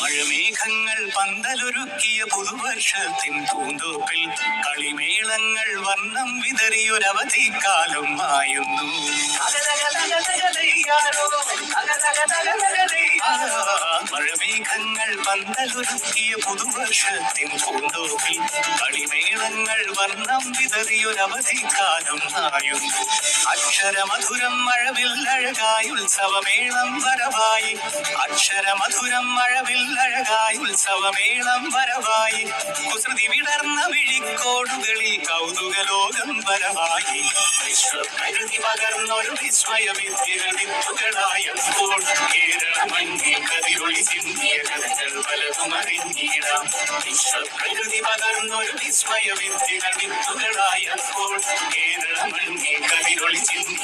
മഴമേഘങ്ങൾ പന്തലൊരുക്കിയ പുതുവർഷത്തിൻ പൂന്തോപ്പിൽ കളിമേളങ്ങൾ വർണ്ണം വിതറിയൊരവധിക്കാലം മായുന്നു. മഴമേഘങ്ങൾ പന്തലൊരുക്കിയ പുതുവർഷത്തിൻ പൂന്തോപ്പിൽ കളിമേളങ്ങൾ വർണ്ണം വിതറിയൊരവധിക്കാലം മായുന്നു. അക്ഷരമധുരം മഴവില്ലഴകായി ഉത്സവമേളം വരവായി. അക്ഷരമധുരം മഴവില്ലഴകായി ഉത്സവമേളം വരവായി. കുസൃതി വിടർന്ന വിഴിക്കോടുകളിൽ കൗതുകലോകം വരവായി. വിശ്വപ്രകൃതി പകർന്നൊരു വിസ്മയവിദ്യകൾ വിത്തുകളായപ്പോൾ കേരള മണ്ണിൽ കതിരൊളി ചിന്തിയ കഥകൾ പലതും അറിഞ്ഞിടാം. വിശ്വപ്രകൃതി പകർന്നൊരു വിസ്മയവിദ്യകൾ വിത്തുകളായപ്പോൾ കേരള മണ്ണിൽ കതിരൊളി ചിന്തിയ